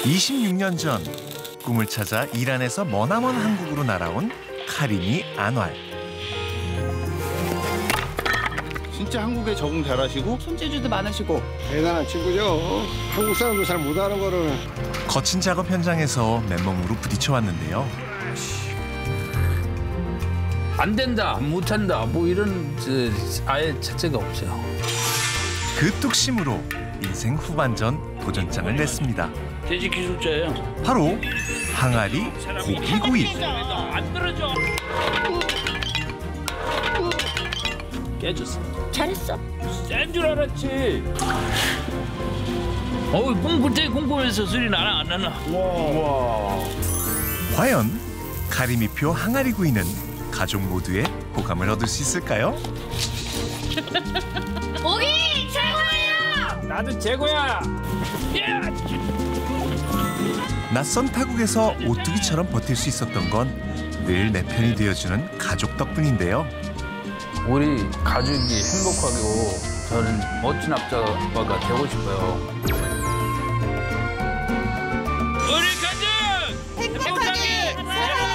26년 전 꿈을 찾아 이란에서 머나먼 한국으로 날아온 카림이 안왈. 진짜 한국에 적응 잘하시고 손재주도 많으시고 대단한 친구죠. 한국 사람도 잘 못하는 거를. 거친 작업 현장에서 맨몸으로 부딪혀 왔는데요. 안 된다, 못한다, 뭐 이런 아예 자체가 없어요. 그 뚝심으로 인생 후반전 도전장을 냈습니다. 돼지 기술자예요. 바로 항아리 고기구이. 안 떨어져. 깨졌어. 잘했어. 센 줄 알았지. 그때 궁금해서 소리 나나 안 나나. 와. 과연 가리미표 항아리 구이는 가족 모두의 호감을 얻을 수 있을까요? 고기 최고예요. 나도 최고야. 낯선 타국에서 오뚜기처럼 버틸 수 있었던 건 늘 내 편이 되어주는 가족 덕분인데요. 우리 가족이 행복하고 저는 멋진 아빠가 되고 싶어요. 우리 가족 행복하게 살아요.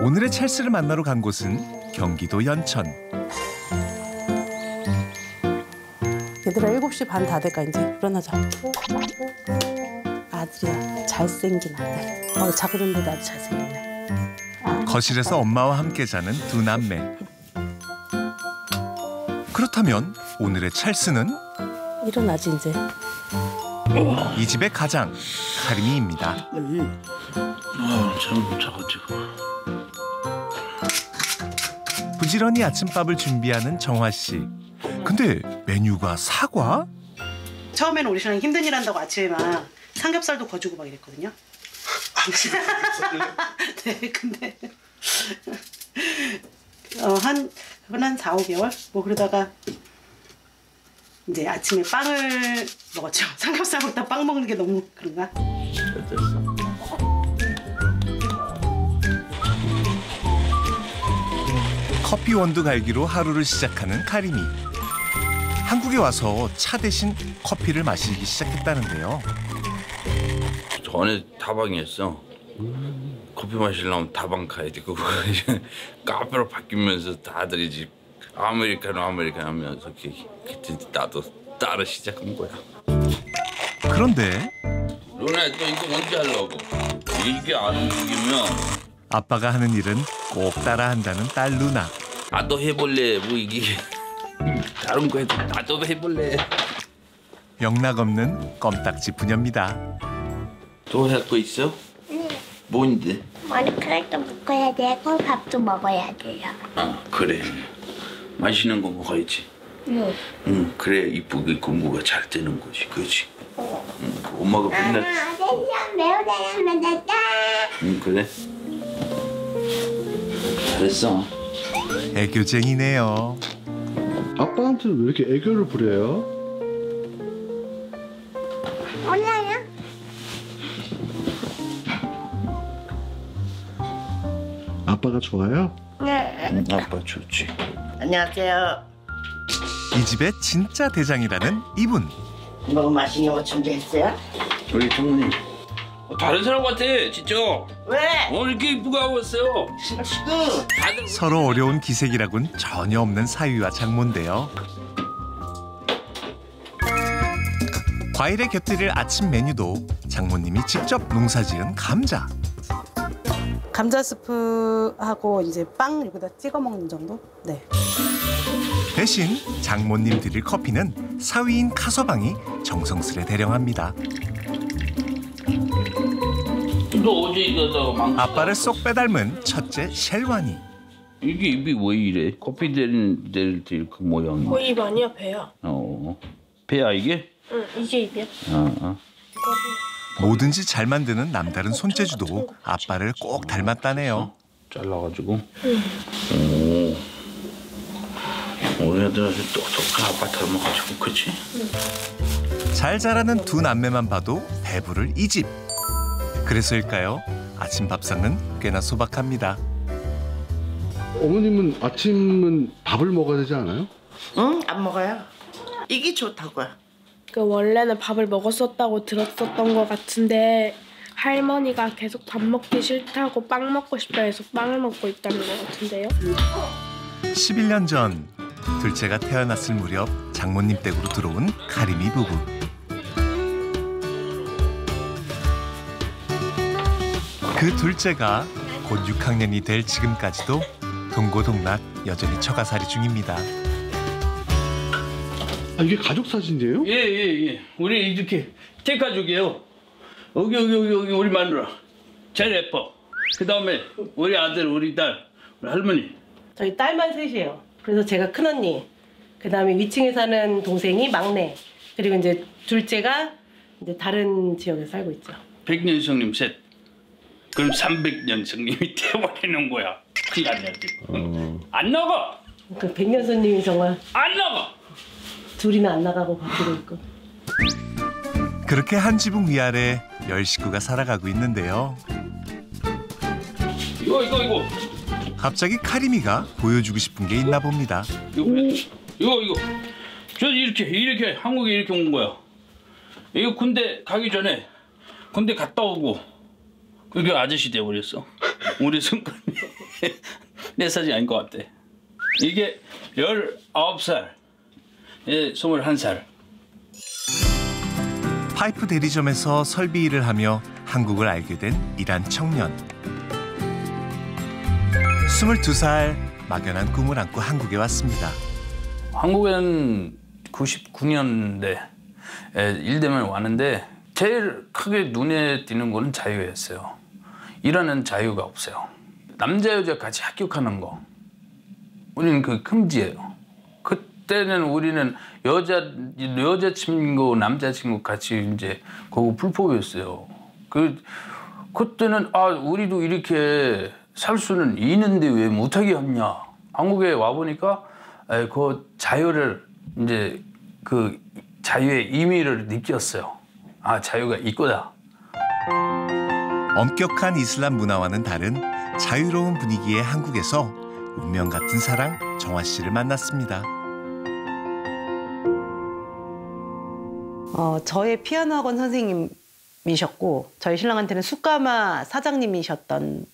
오늘의 찰스를 만나러 간 곳은 경기도 연천. 얘들아 7시 반 다 돼가 이제 일어나자. 아들이야. 잘생긴 아들. 작은데도 아주 잘생겼네. 거실에서 엄마와 함께 자는 두 남매. 그렇다면 오늘의 찰스는 일어나지 이제. 이 집의 가장 카림이입니다. 참 작아지고. 부지런히 아침밥을 준비하는 정화 씨. 근데 메뉴가 사과? 처음에는 우리 신랑이 힘든 일 한다고 아침에 막 삼겹살도 거주고 막 이랬거든요. 네, 근데 한 4, 5개월? 뭐 그러다가 이제 아침에 빵을 먹었죠. 삼겹살 먹다 빵 먹는 게 너무 그런가? 커피 원두 갈기로 하루를 시작하는 카림이. 한국에 와서 차 대신 커피를 마시기 시작했다는데요. 전에 다방이었어. 커피 마시려면 다방 가야 되고 카페로 바뀌면서 다들 이제 아메리카노 하면서 그때 나도 따라 시작한 거야. 그런데 누나 또 이거 언제 하려고? 이게 안 움직이면 아빠가 하는 일은 꼭 따라한다는 딸 누나. 나도 해볼래. 뭐 이게 다른 거 해도 나도 해볼래. 영락없는 껌딱지 부녀입니다. 또 할 거 있어? 응. 뭔데? 머리카락도 묶어야 되고 밥도 먹어야 돼요. 아 그래. 맛있는 거 먹어야지. 응. 응 그래 이쁘게 공부가 잘 되는 거지, 그렇지? 응 엄마가 맨날. 대장 매우 잘하면 응 그래. 잘했어. 애교쟁이네요. 아빠한테 왜 이렇게 애교를 부려요? 몰라요? 아빠가 좋아요? 네. 응, 아빠 좋지. 안녕하세요. 이 집의 진짜 대장이라는 이분. 뭐 맛있는 거 준비했어요? 우리 장모님. 다른 사람 같아, 진짜. 왜? 이렇게 이쁘게 하고 왔어요. 지금 다들 서로 어려운 기색이라곤 전혀 없는 사위와 장모인데요. 과일에 곁들일 아침 메뉴도 장모님이 직접 농사지은 감자. 감자 스프하고 이제 빵 여기다 찍어 먹는 정도? 네. 대신 장모님 드릴 커피는 사위인 카서방이 정성스레 대령합니다. 너 어제 이거다가 아빠를 쏙 빼닮은 첫째 셸완이. 이게 입이 왜 이래? 커피 내릴 때 이렇게 모양이. 입 아니야 배야. 배야 이게? 응 이게 입이야. 뭐든지 잘 만드는 남다른 손재주도 아빠를 꼭 닮았다네요. 잘라가지고. 오. 우리 애들한테 똑똑한 아빠 닮아가지고 그치? 잘 자라는 두 남매만 봐도 배부를 이 집. 그래서일까요? 아침 밥상은 꽤나 소박합니다. 어머님은 아침은 밥을 먹어야 되지 않아요? 응? 안 먹어요. 이게 좋다고요. 원래는 밥을 먹었었다고 들었었던 것 같은데 할머니가 계속 밥 먹기 싫다고 빵 먹고 싶다 해서 빵을 먹고 있다는 것 같은데요. 11년 전 둘째가 태어났을 무렵 장모님 댁으로 들어온 카리미 부부. 그 둘째가 곧 6학년이 될 지금까지도 동고동락 여전히 처가살이 중입니다. 아, 이게 가족 사진이에요? 예. 우리 이렇게 대가족이에요. 여기 우리 마누라. 제일 예뻐. 그 다음에 우리 아들, 우리 딸, 우리 할머니. 저희 딸만 셋이에요. 그래서 제가 큰언니, 그 다음에 위층에 사는 동생이 막내, 그리고 이제 둘째가 이제 다른 지역에 살고 있죠. 100년 성님 셋. 그럼 300년 성님이 돼버리는 거야. 큰일 났네 지금. 안 나가. 그 백년손님이 정말 안 나가. 둘이나 안 나가고 바뀌고 있고. 그렇게 한 지붕 위아래 10식구가 살아가고 있는데요. 이거. 갑자기 카리미가 보여주고 싶은 게 있나 봅니다. 이거. 저 이렇게 한국에 이렇게 온 거야. 이거 군대 가기 전에 군대 갔다 오고 그게 아저씨 돼버렸어. 우리 손가락이 내 사진 아닌 것 같아. 이게 19살, 21살. 파이프 대리점에서 설비 일을 하며 한국을 알게 된 이란 청년. 22살 막연한 꿈을 안고 한국에 왔습니다. 한국에는 99년대 일 때문에 왔는데 제일 크게 눈에 띄는 거는 자유였어요. 일하는 자유가 없어요. 남자 여자 같이 합격하는 거 우리는 그 금지예요. 그때는 우리는 여자친구 남자친구 같이 이제 그거 불법이었어요. 그때는 우리도 이렇게 살 수는 있는데 왜 못하게 하냐. 한국에 와 보니까 그 자유를 이제 그 자유의 의미를 느꼈어요. 자유가 있구나. 엄격한 이슬람 문화와는 다른 자유로운 분위기의 한국에서 운명 같은 사랑 정화 씨를 만났습니다. 저의 피아노 학원 선생님이셨고 저희 신랑한테는 숯가마 사장님이셨던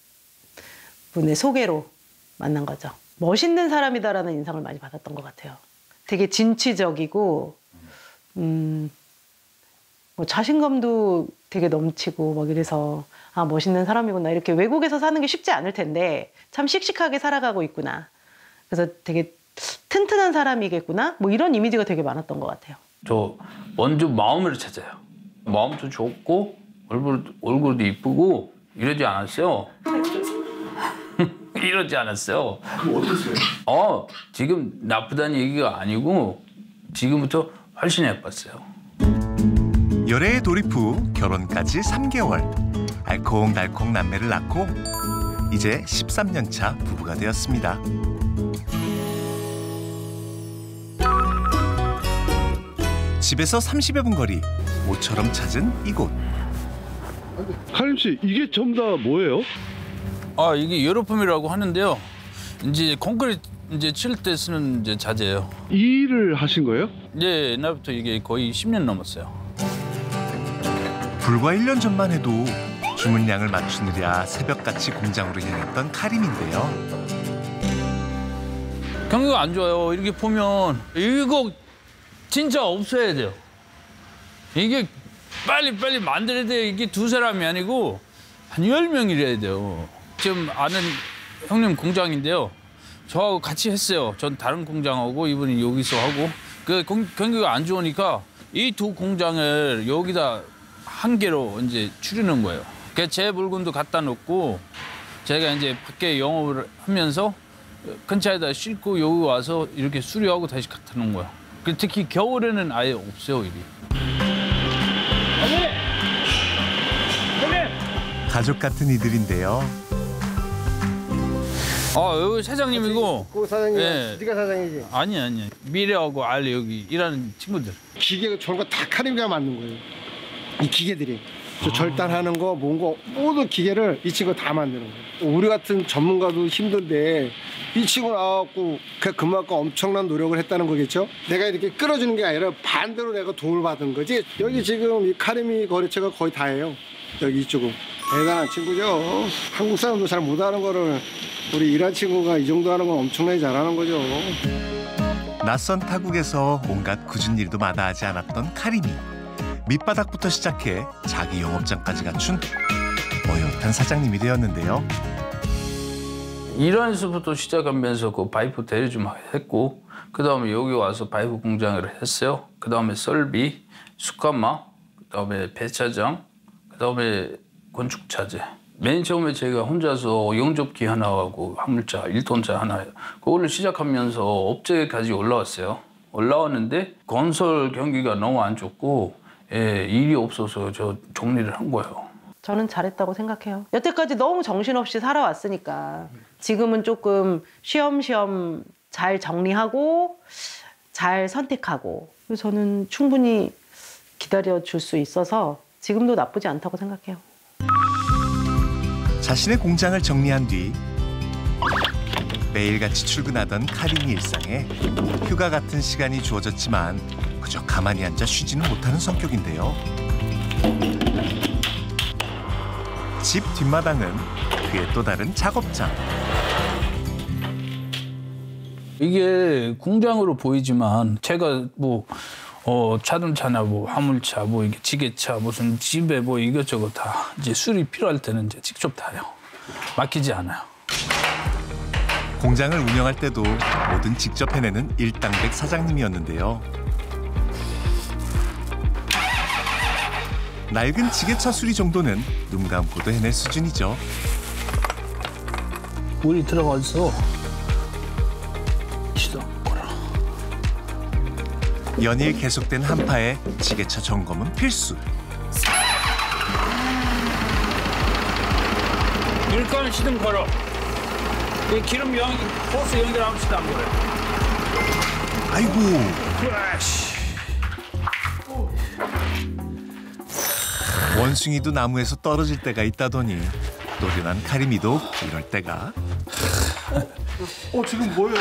분의 소개로 만난 거죠. 멋있는 사람이다라는 인상을 많이 받았던 것 같아요. 되게 진취적이고 뭐 자신감도 되게 넘치고 막 이래서 멋있는 사람이구나. 이렇게 외국에서 사는 게 쉽지 않을 텐데 참 씩씩하게 살아가고 있구나. 그래서 되게 튼튼한 사람이겠구나. 뭐 이런 이미지가 되게 많았던 것 같아요. 저 먼저 마음을 찾아요. 마음도 좋고 얼굴도 이쁘고 이러지 않았어요. 이러지 않았어요. 그럼 어땠어요? 지금 나쁘다는 얘기가 아니고 지금부터 훨씬 예뻤어요. 열애의 돌입 후 결혼까지 3개월. 알콩달콩 남매를 낳고 이제 13년 차 부부가 되었습니다. 집에서 30여 분 거리, 모처럼 찾은 이곳. 카림 씨, 이게 전부 다 뭐예요? 이게 유로폼이라고 하는데요. 이제 콘크리트 이제 칠 때 쓰는 이제 자재예요. 이 일을 하신 거예요? 네, 옛날부터 이게 거의 10년 넘었어요. 불과 1년 전만 해도 주문량을 맞추느라 새벽같이 공장으로 향했던 카림인데요. 경기가 안 좋아요. 이렇게 보면 이거 진짜 없어야 돼요. 이게 빨리 만들어야 돼요. 이게 두 사람이 아니고 한 10명 일해야 돼요. 지금 아는 형님 공장인데요. 저하고 같이 했어요. 전 다른 공장하고 이분이 여기서 하고 경기가 안 좋으니까 이 두 공장을 여기다 한 개로 이제 추리는 거예요. 제 물건도 갖다 놓고 제가 이제 밖에 영업을 하면서 근처에다 싣고 여기 와서 이렇게 수리하고 다시 갖다 놓은 거예요. 특히 겨울에는 아예 없어요, 일이. 가족 같은 이들인데요. 여기 사장님이고. 그 사장님, 네. 네가 사장이지. 아니. 미래하고 알리 여기 일하는 친구들. 기계가 저런 거 다 카림이가 만든 거예요. 이 기계들이. 저 절단하는 거, 뭔 거, 모든 기계를 이 친구가 다 만드는 거예요. 우리 같은 전문가도 힘든데 이 친구 나와갖고 그만큼 엄청난 노력을 했다는 거겠죠. 내가 이렇게 끌어주는 게 아니라 반대로 내가 도움을 받은 거지. 여기 지금 이 카리미 거래처가 거의 다예요. 여기 이쪽은. 대단한 친구죠. 한국 사람도 잘 못하는 거를 우리 이란 친구가 이 정도 하는 건 엄청나게 잘하는 거죠. 낯선 타국에서 온갖 굳은 일도 마다하지 않았던 카리미. 밑바닥부터 시작해 자기 영업장까지 갖춘 어엿한 사장님이 되었는데요. 이란에서부터 시작하면서 그 파이프 대리 좀 했고, 그 다음에 여기 와서 파이프 공장을 했어요. 그 다음에 썰비, 수카마, 그 다음에 배차장, 그 다음에 건축차제. 맨 처음에 제가 혼자서 영접기 하나하고 화물차 1톤차 하나 그걸로 시작하면서 업체까지 올라왔어요. 올라왔는데 건설 경기가 너무 안 좋고 일이 없어서 저 정리를 한 거예요. 저는 잘했다고 생각해요. 여태까지 너무 정신없이 살아왔으니까 지금은 조금 쉬엄쉬엄 잘 정리하고 잘 선택하고 저는 충분히 기다려줄 수 있어서 지금도 나쁘지 않다고 생각해요. 자신의 공장을 정리한 뒤 매일같이 출근하던 카리미 일상에 휴가 같은 시간이 주어졌지만 그저 가만히 앉아 쉬지는 못하는 성격인데요. 집 뒷마당은 그의 또 다른 작업장. 이게 공장으로 보이지만 제가 뭐 자동차나 뭐 화물차, 뭐 이게 지게차, 무슨 집에 뭐 이것저것 다 이제 수리 필요할 때는 이제 직접 다 해요. 맡기지 않아요. 공장을 운영할 때도 뭐든 직접 해내는 일당백 사장님이었는데요. 낡은 지게차 수리 정도는 눈 감고도 해낼 수준이죠. 물이 들어가서 연일 계속된 한파에 지게차 점검은 필수. 물가는 시동 걸어. 이 기름 호스 연결하면 시동 안 걸어요. 아이고. 크래쉬. 원숭이도 나무에서 떨어질 때가 있다더니 노련한 카리미도 이럴 때가. 지금 뭐예요?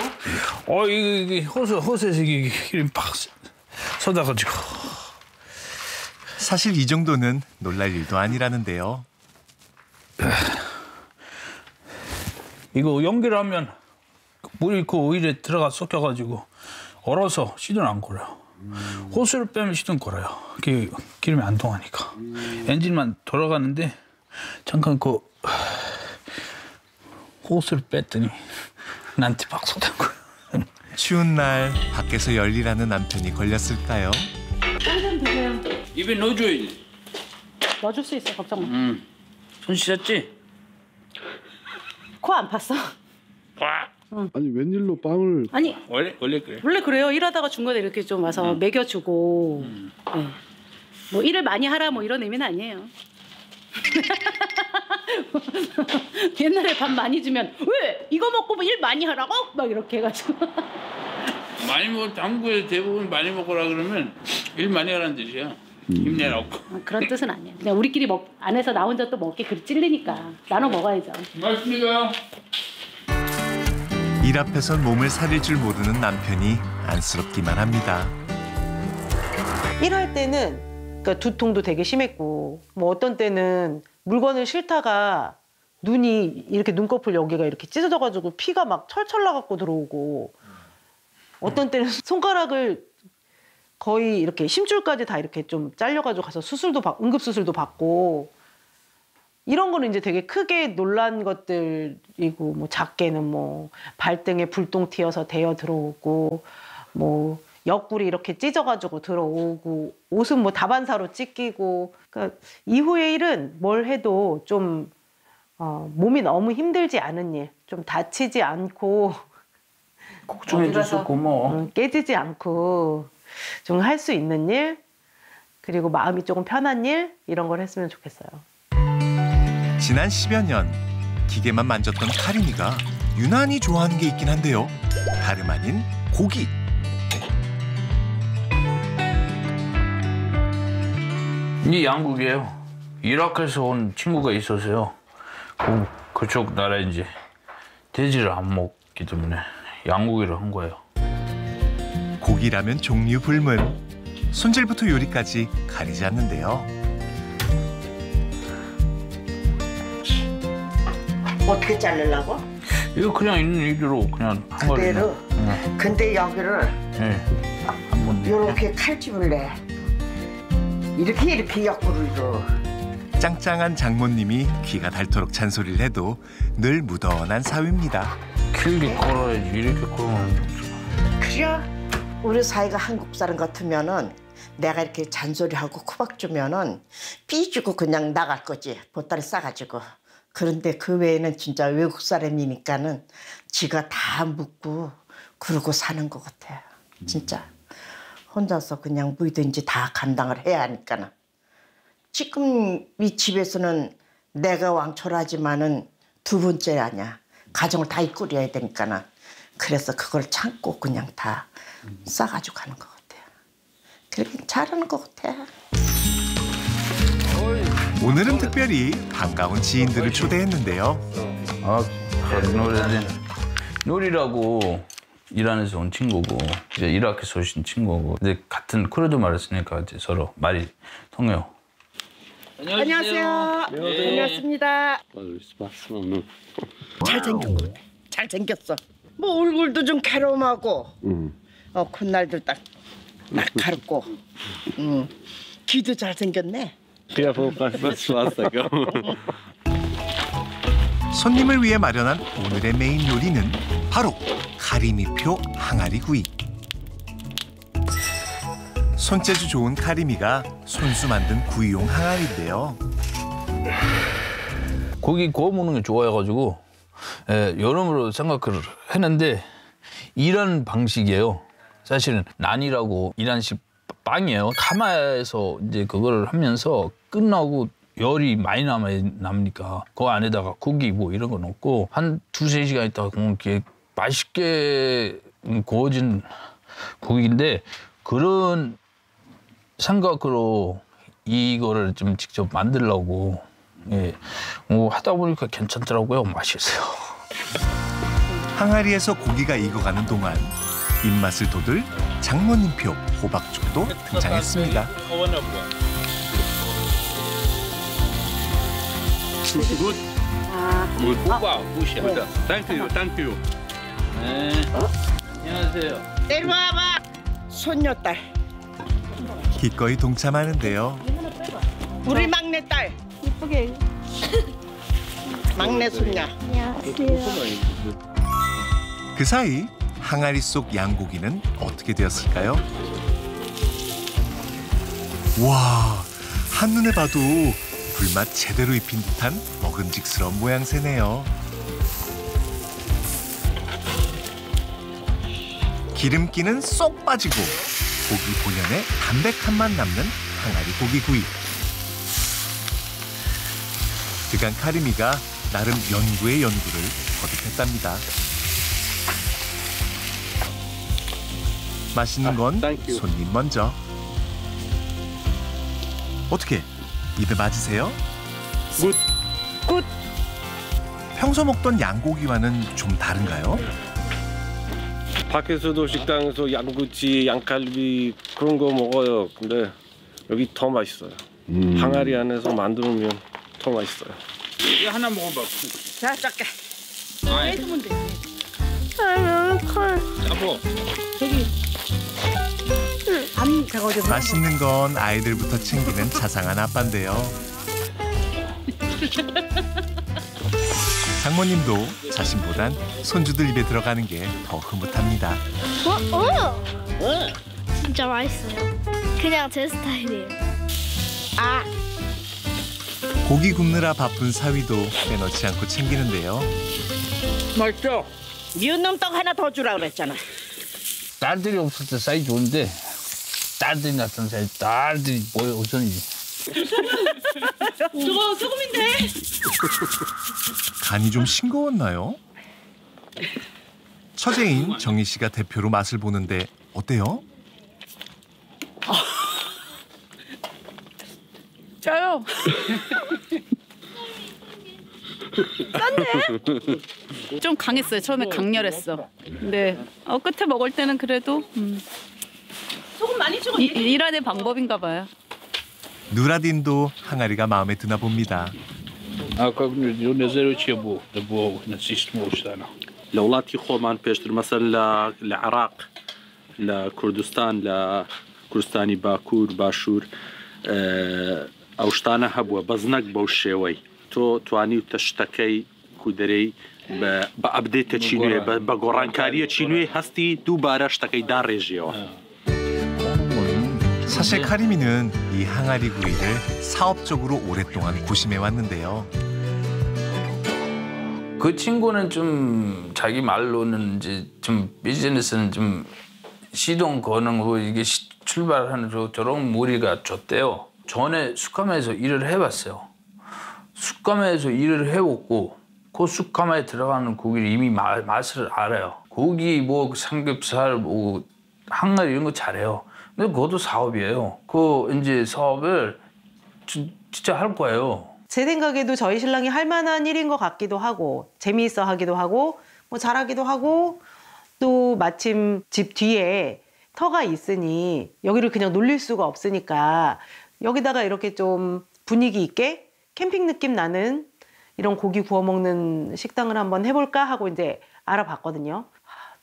이게 호스에서 이게 기름 팍 쏟아가지고. 사실 이 정도는 놀랄 일도 아니라는데요. 이거 연결하면 물이 그 오일에 들어가 섞여가지고 얼어서 시동 안 걸어요. 호스를 빼면 시동 걸어요. 기름이 안 통하니까. 엔진만 돌아가는데 잠깐 그 호스를 뺐더니 나한테 막 쏟은 거예요. 추운 날 밖에서 열일하는 남편이 걸렸을까요? 입에 넣어줘야지. 넣어줄 수 있어, 걱정 마. 손 씻었지? 코 안 팠어? 아니 웬일로 빵을 아니 원래 그래. 원래 그래요. 일하다가 중간에 이렇게 좀 와서 먹여주고 네. 뭐 일을 많이 하라 뭐 이런 의미는 아니에요. 옛날에 밥 많이 주면 왜 이거 먹고 뭐 일 많이 하라고? 막 이렇게 해가지고 많이 한국에 대부분 많이 먹으라 그러면 일 많이 하라는 뜻이야. 힘내라고. 그런 뜻은 아니에요. 그냥 우리끼리 안에서 나 혼자 또 먹기 그리 찔리니까 나눠 먹어야죠. 고맙습니다. 일 앞에선 몸을 사릴 줄 모르는 남편이 안쓰럽기만 합니다. 일할 때는 그러니까 두통도 되게 심했고 뭐 어떤 때는 물건을 싣다가 눈이 이렇게 눈꺼풀 여기가 이렇게 찢어져가지고 피가 막 철철 나갖고 들어오고 어떤 때는 손가락을 거의 이렇게 심줄까지 다 이렇게 좀 잘려가지고 가서 응급수술도 받고 이런 거는 이제 되게 크게 놀란 것들이고 뭐 작게는 뭐 발등에 불똥 튀어서 대어 들어오고 뭐 옆구리 이렇게 찢어가지고 들어오고 옷은 뭐 다반사로 찢기고 그러니까 이후의 일은 뭘 해도 좀 몸이 너무 힘들지 않은 일, 좀 다치지 않고 걱정해줘서 고마워. 깨지지 않고 좀 할 수 있는 일 그리고 마음이 조금 편한 일 이런 걸 했으면 좋겠어요. 지난 10여 년 기계만 만졌던 카리미가 유난히 좋아하는 게 있긴 한데요. 다름 아닌 고기. 이 양국이에요. 이라크에서 온 친구가 있어서요. 그쪽 나라에 이제 돼지를 안 먹게 있기 때문에 양고기를 한 거예요. 고기라면 종류 불문. 손질부터 요리까지 가리지 않는데요. 어떻게 자르려고? 이거 그냥 있는 이대로 그냥 한 거예요. 그대로? 근데 여기를 네. 한번 이렇게 칼집을 내. 이렇게 옆구리로. 짱짱한 장모님이 귀가 닳도록 잔소리를 해도 늘 무던한 사위입니다. 길게 걸어야지 이렇게 걸으면 그래? 우리 사이가 한국 사람 같으면은 내가 이렇게 잔소리하고 코박 주면은 삐지고 그냥 나갈 거지. 보따리 싸가지고. 그런데 그 외에는 진짜 외국 사람이니까는 지가 다 묻고 그러고 사는 것 같아. 진짜. 혼자서 그냥 뭐든지 다 감당을 해야 하니까는. 지금 이 집에서는 내가 왕초라지만은 두 번째 아니야. 가정을 다 이끌어야 되니까는. 그래서 그걸 참고 그냥 다 싸가지고 가는 것 같아요. 그렇게 잘하는 것 같아. 오늘은 특별히 반가운 지인들을 초대했는데요. 아, 노리라고 이란에서 온 친구고 이제 이라크에서 오신 친구고 이제 같은 쿠르드 말을 쓰니까 이제 서로 말이 통해요. 안녕하세요. 반갑습니다. 잘생겼고 잘생겼어. 뭐 얼굴도 좀 캐롬하고 콧날도 딱 날카롭고 귀도 잘생겼네. 손님을 위해 마련한 오늘의 메인 요리는 바로 카리미표 항아리구이. 손재주 좋은 카리미가 손수 만든 구이용 항아리인데요. 고기 구워 먹는 게 좋아해가지고 여러모로 생각을 했는데 이런 방식이에요. 사실은 난이라고 이란식 빵이에요. 가마에서 이제 그걸 하면서 끝나고 열이 많이 남으니까 그 안에다가 고기 뭐 이런 거 넣고 한 2-3시간 있다가 이렇게 맛있게 구워진 고기인데 그런 생각으로 이거를 좀 직접 만들려고 하다 보니까 괜찮더라고요. 맛있어요. 항아리에서 고기가 익어가는 동안 입맛을 돋을 장모님표 호박죽도 등장했습니다. 굿. 호박 굿이야. 땡큐. 네. 안녕하세요. 내려와봐. 손녀딸. 기꺼이 동참하는데요. 우리 막내딸. 예쁘게. 막내 손녀. 안녕하세요. 그 사이 항아리 속 양고기는 어떻게 되었을까요? 와, 한눈에 봐도 불맛 제대로 입힌 듯한 먹음직스러운 모양새네요. 기름기는 쏙 빠지고 고기 본연의 담백함만 남는 항아리 고기구이. 그간 카리미가 나름 연구의 연구를 거듭했답니다. 맛있는 건 손님 먼저. 어떻게 입에 맞으세요? 굿. 평소 먹던 양고기와는 좀 다른가요? 밖에서도 식당에서 양꼬치, 양갈비 그런 거 먹어요. 근데 여기 더 맛있어요. 항아리 안에서 만들면 더 맛있어요. 이거 하나 먹어봐. 자, 작게. 해주면 돼. 너무 커. 여보. 안 제가 어제 맛있는 건 아이들부터 챙기는 자상한 아빠인데요. 장모님도 자신보단 손주들 입에 들어가는 게 더 흐뭇합니다. 진짜 맛있어요. 그냥 제 스타일이에요. 고기 굽느라 바쁜 사위도 빼놓지 않고 챙기는데요. 맛있죠? 미운 떡 하나 더 주라 그랬잖아. 딸들이 없을 때 사이 좋은데 딸들이 낳던 사이 딸들이 뭐야 우선이지. 저거 소금인데. 간이 좀 싱거웠나요? 처제인 정희 씨가 대표로 맛을 보는데 어때요? 짜요. 짠데? 좀 강했어요. 처음에 강렬했어. 근데 끝에 먹을 때는 그래도 소금 많이 주고 일하는 방법인가 봐요. 누라딘도 항아리가 마음에 드나 봅니다. لولاتي خۆمان پێشتر مەسەر لە عێراق لە کوردستان لە کوردستانی باکوور باشوور ئەو شتانە هەبووە بەزنەک بەو شێوەی تۆ توانیوتە شتەکەی کودەرەی بە ئەبدێتە چینوێ بە گۆڕانکاریە چینوێ هەستی دووبارە شتەکەی داڕێژیەوە. 사실 카리미는 이 항아리 구이를 사업적으로 오랫동안 고심해 왔는데요. 그 친구는 좀 자기 말로는 이제 좀 비즈니스는 좀 시동 거는 거 이게 출발하는 저런 무리가 좋대요. 전에 숙감에서 일을 해봤어요. 숙감에서 일을 해봤고 그 숙감에 들어가는 고기를 이미 맛을 알아요. 고기 뭐 삼겹살 뭐 항아리 이런 거 잘해요. 근데 그것도 사업이에요. 그 이제 사업을 진짜 할 거예요. 제 생각에도 저희 신랑이 할 만한 일인 것 같기도 하고 재미있어 하기도 하고 뭐 잘하기도 하고 또 마침 집 뒤에 터가 있으니 여기를 그냥 놀릴 수가 없으니까 여기다가 이렇게 좀 분위기 있게 캠핑 느낌 나는 이런 고기 구워 먹는 식당을 한번 해볼까 하고 이제 알아봤거든요.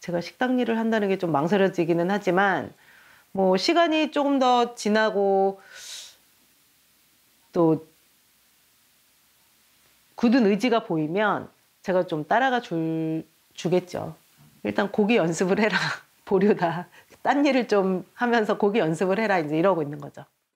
제가 식당 일을 한다는 게 좀 망설여지기는 하지만 뭐 시간이 조금 더 지나고 또 굳은 의지가 보이면 제가 좀 따라가 주겠죠. 일단 고기 연습을 해라. 보류다. 딴 일을 좀 하면서 고기 연습을 해라. 이제 이러고 있는 거죠.